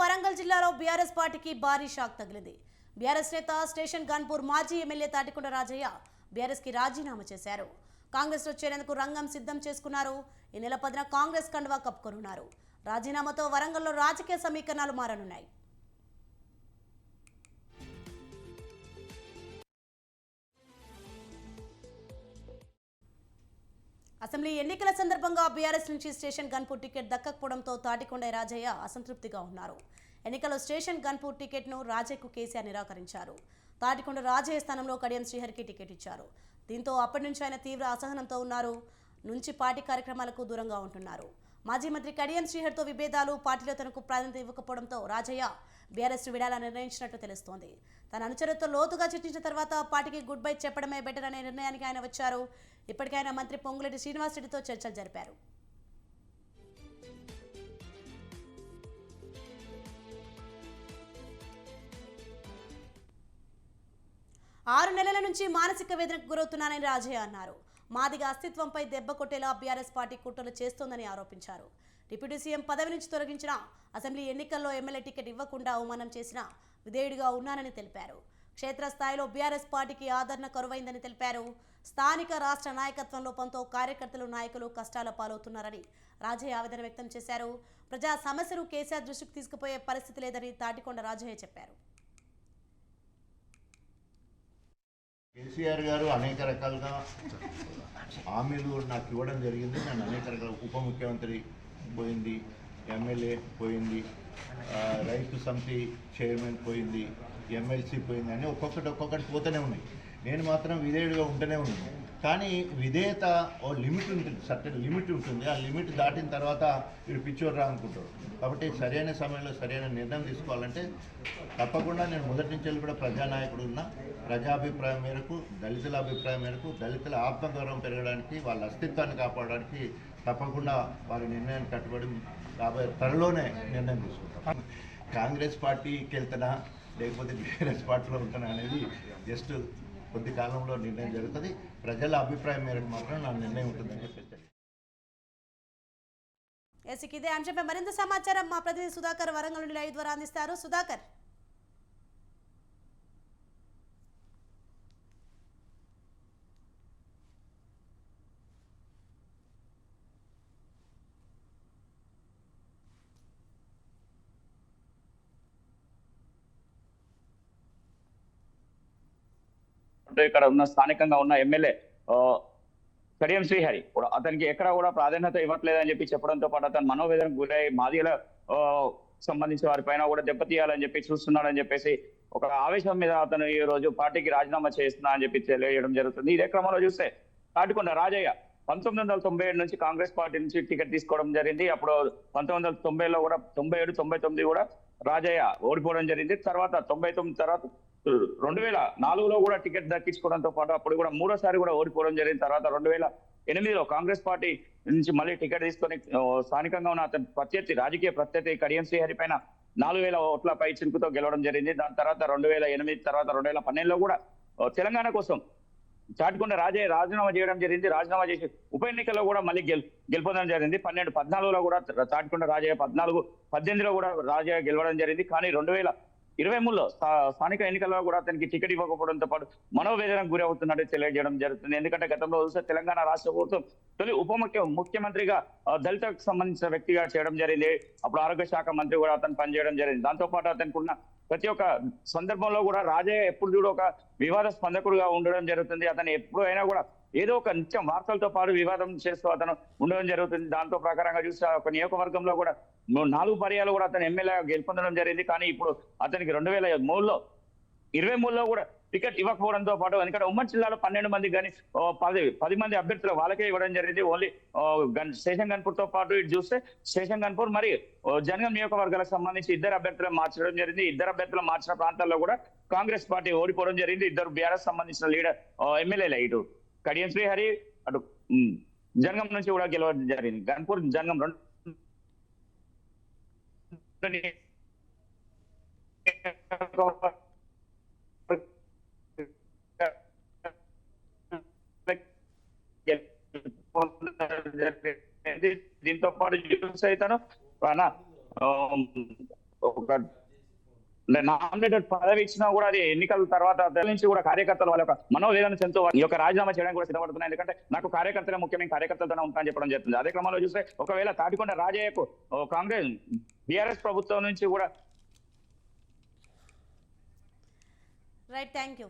వరంగల్ జిల్లాలో బీఆర్ఎస్ పార్టీకి భారీ షాక్ తగిలింది. బీఆర్ఎస్ నేత స్టేషన్ గన్పూర్ మాజీ ఎమ్మెల్యే తాటికొండ రాజయ్య బీఆర్ఎస్ కి రాజీనామా చేశారు. కాంగ్రెస్ లో చేరేందుకు రంగం సిద్ధం చేసుకున్నారు. ఈ నెల 10న కాంగ్రెస్ కండువా కప్పుకొనున్నారు. రాజీనామాతో వరంగల్లో రాజకీయ సమీకరణాలు మారనున్నాయి. అసెంబ్లీ ఎన్నికల సందర్భంగా బీఆర్ఎస్ నుంచి స్టేషన్ గన్పూర్ టికెట్ దక్కకపోవడంతో తాటికొండ రాజయ్య అసంతృప్తిగా ఉన్నారు. ఎన్నికల్లో స్టేషన్ గన్పూర్ టికెట్ను రాజయ్యకు కేసీఆర్ నిరాకరించారు. తాటికొండ రాజయ్య స్థానంలో కడియం శ్రీహరికి టికెట్ ఇచ్చారు. దీంతో అప్పటి నుంచి ఆయన తీవ్ర అసహనంతో ఉన్నారు. నుంచి పార్టీ కార్యక్రమాలకు దూరంగా ఉంటున్నారు. మాజీ మంత్రి కడియం శ్రీహర్తో విభేదాలు, పార్టీలో తనకు ప్రాధాన్యత ఇవ్వకపోవడంతో రాజయ్య బీఆర్ఎస్ విడాలని నిర్ణయించినట్టు తెలుస్తోంది. తన అనుచరులతో లోతుగా చర్చించిన తర్వాత పార్టీకి గుడ్ బై చెప్పడమే బెటర్ అనే నిర్ణయానికి ఆయన వచ్చారు. ఇప్పటికైనా మంత్రి పొంగులేటి శ్రీనివాసరెడ్డితో చర్చలు జరిపారు. ఆరు నెలల నుంచి మానసిక వేదనకు గురవుతున్నానని రాజయ్య అన్నారు. మాదిగ అస్తిత్వంపై దెబ్బ కొట్టేలా బీఆర్ఎస్ పార్టీ కుట్రలు చేస్తోందని ఆరోపించారు. డిప్యూటీ సీఎం పదవి నుంచి తొలగించిన, అసెంబ్లీ ఎన్నికల్లో ఎమ్మెల్యే టికెట్ ఇవ్వకుండా అవమానం చేసిన విధేయుడిగా ఉన్నానని తెలిపారు. క్షేత్రస్థాయిలో బీఆర్ఎస్ పార్టీకి ఆదరణ కరువైందని తెలిపారు. స్థానిక రాష్ట్ర నాయకత్వం లోపంతో కార్యకర్తలు, నాయకులు కష్టాల పాలవుతున్నారని రాజయ్య ఆవేదన వ్యక్తం చేశారు. ప్రజా సమస్యలు కేసీఆర్ దృష్టికి తీసుకుపోయే పరిస్థితి లేదని తాటికొండ రాజయ్య చెప్పారు. కేసీఆర్ గారు అనేక రకాలుగా హామీలు నాకు ఇవ్వడం జరిగింది. నేను అనేక రకాల ఉప ముఖ్యమంత్రి పోయింది, ఎమ్మెల్యే పోయింది, రైతు సమితి చైర్మన్ పోయింది, ఎమ్మెల్సీ పోయింది అని ఒక్కొక్కటి పోతూనే ఉన్నాయి. నేను మాత్రం విధేయుడిగా ఉంటూనే ఉన్నాను. కానీ విధేయత ఓ లిమిట్ ఉంటుంది, సర్టెన్ లిమిట్ ఉంటుంది. ఆ లిమిట్ దాటిన తర్వాత వీడు పిచ్చోర్రా అనుకుంటాడు. కాబట్టి సరైన సమయంలో సరైన నిర్ణయం తీసుకోవాలంటే తప్పకుండా నేను మొదటి నుంచి కూడా ప్రజానాయకుడు ఉన్నా. ప్రజాభిప్రాయం మేరకు, దళితుల అభిప్రాయం మేరకు, దళితుల ఆత్మగౌరవం పెరగడానికి, వాళ్ళ అస్తిత్వాన్ని కాపాడడానికి తప్పకుండా వారి నిర్ణయాన్ని కట్టుబడి త్వరలోనే నిర్ణయం తీసుకుంటాం. కాంగ్రెస్ పార్టీకి వెళ్తున్నా లేకపోతే బీఆర్ఎస్ పార్టీలో ఉంటున్నా అనేది జస్ట్ కొద్ది కాలంలో నిర్ణయం జరుగుతుంది. ప్రజల అభిప్రాయం మేరకు మాత్రం నా నిర్ణయం ఉంటుందని చెప్పేసి. ఇదే అంశంపై మరింత సమాచారం మా ప్రతినిధి సుధాకర్ వరంగల్ నుండి లైవ్ ద్వారా అందిస్తారు. సుధాకర్, ఇక్కడ ఉన్న స్థానికంగా ఉన్న ఎమ్మెల్యే కడియం శ్రీహరి కూడా అతనికి ఎక్కడ కూడా ప్రాధాన్యత ఇవ్వట్లేదని చెప్పి చెప్పడంతో పాటు అతను మనోవేదనకు గురై మాదిగల సంబంధించిన వారి పైన కూడా దెబ్బతీయాలని చెప్పి చూస్తున్నాడని చెప్పేసి ఒక ఆవేశం మీద అతను ఈ రోజు పార్టీకి రాజీనామా చేస్తున్నా అని చెప్పి తెలియజేయడం జరుగుతుంది. ఇదే క్రమంలో చూస్తే తాటికొండ రాజయ్య 1997 నుంచి కాంగ్రెస్ పార్టీ నుంచి టికెట్ తీసుకోవడం జరిగింది. అప్పుడు 1990లో కూడా 97, 99 కూడా రాజయ్య ఓడిపోవడం జరిగింది. తర్వాత 99 తర్వాత 2004లో కూడా టికెట్ దక్కించుకోవడంతో పాటు అప్పుడు కూడా మూడోసారి కూడా ఓడిపోవడం జరిగింది. తర్వాత 2008లో కాంగ్రెస్ పార్టీ నుంచి మళ్ళీ టికెట్ తీసుకొని స్థానికంగా ఉన్న అతని ప్రత్యర్థి, రాజకీయ ప్రత్యర్థి కడియం శ్రీహరి పైన 4000 ఓట్ల పై చిరుకుతో గెలవడం జరిగింది. దాని తర్వాత 2008 తర్వాత 2012లో కూడా తెలంగాణ కోసం తాటికొండ రాజయ్య రాజీనామా చేయడం జరిగింది. రాజీనామా చేసి ఉప ఎన్నికల్లో కూడా మళ్ళీ గెలుపొందడం జరిగింది. 12, 14లో కూడా తాటికొండ రాజయ్య, 14, 18లో కూడా రాజయ్య గెలవడం జరిగింది. కానీ 2023లో స్థానిక ఎన్నికల్లో కూడా అతనికి టికెట్ ఇవ్వకపోవడంతో పాటు మనోవేదనకు గురి అవుతున్నట్టు తెలియజేయడం జరుగుతుంది. ఎందుకంటే గతంలో చూస్తే తెలంగాణ రాష్ట్ర ప్రభుత్వం తొలి ముఖ్యమంత్రిగా దళితకు సంబంధించిన వ్యక్తిగా చేయడం జరిగింది. అప్పుడు ఆరోగ్య శాఖ మంత్రి కూడా అతను పనిచేయడం జరిగింది. దాంతో పాటు అతనికి ఉన్న ప్రతి ఒక్క సందర్భంలో కూడా రాజయ్య ఎప్పుడు చూడ ఒక వివాద స్పందకుడుగా ఉండడం జరుగుతుంది. అతను ఎప్పుడైనా కూడా ఏదో ఒక నిత్యం వార్తలతో పాటు వివాదం చేస్తూ అతను ఉండడం జరుగుతుంది. దాంతో ప్రకారంగా చూస్తే ఒక నియోజకవర్గంలో కూడా 4 పర్యాలు కూడా అతను ఎమ్మెల్యే గెలుపొందడం జరిగింది. కానీ ఇప్పుడు అతనికి 2023లో కూడా టికెట్ ఇవ్వకపోవడంతో పాటు ఎందుకంటే ఉమ్మడి జిల్లాలో 12 మంది కానీ 10 మంది అభ్యర్థులు వాళ్ళకే ఇవ్వడం జరిగింది. ఓన్లీ స్టేషన్ గన్పూర్ తో పాటు ఇటు చూస్తే స్టేషన్ గన్పూర్ మరి జనగం నియోజకవర్గాలకు సంబంధించి 2 అభ్యర్థులు మార్చడం జరిగింది. 2 అభ్యర్థులు మార్చిన ప్రాంతాల్లో కూడా కాంగ్రెస్ పార్టీ ఓడిపోవడం జరిగింది. 2 బీఆర్ఎస్ సంబంధించిన లీడర్ ఎమ్మెల్యేలే, ఇటు కడియం శ్రీహరి అటు జనగం నుంచి కూడా గెలవడం జరిగింది. గన్పూర్, జనగం 2 దీంతో పాటు చూసైతాను ఒక నామినేటెడ్ పదవి ఇచ్చినా కూడా అది ఎన్నికల తర్వాత నుంచి కూడా కార్యకర్తలు వాళ్ళ యొక్క మనోవేదన చెందుతూ ఈ యొక్క రాజీనామా చేయడానికి కూడా సిద్ధపడుతున్నాయి. ఎందుకంటే నాకు కార్యకర్తలే ముఖ్యమైన కార్యకర్తలతోనే ఉంటా అని చెప్పడం జరుగుతుంది. అదే క్రమంలో చూస్తే ఒకవేళ తాటికొండ రాజయ్యకు కాంగ్రెస్ బీఆర్ఎస్ ప్రభుత్వం నుంచి కూడా రైట్, థ్యాంక్ యూ.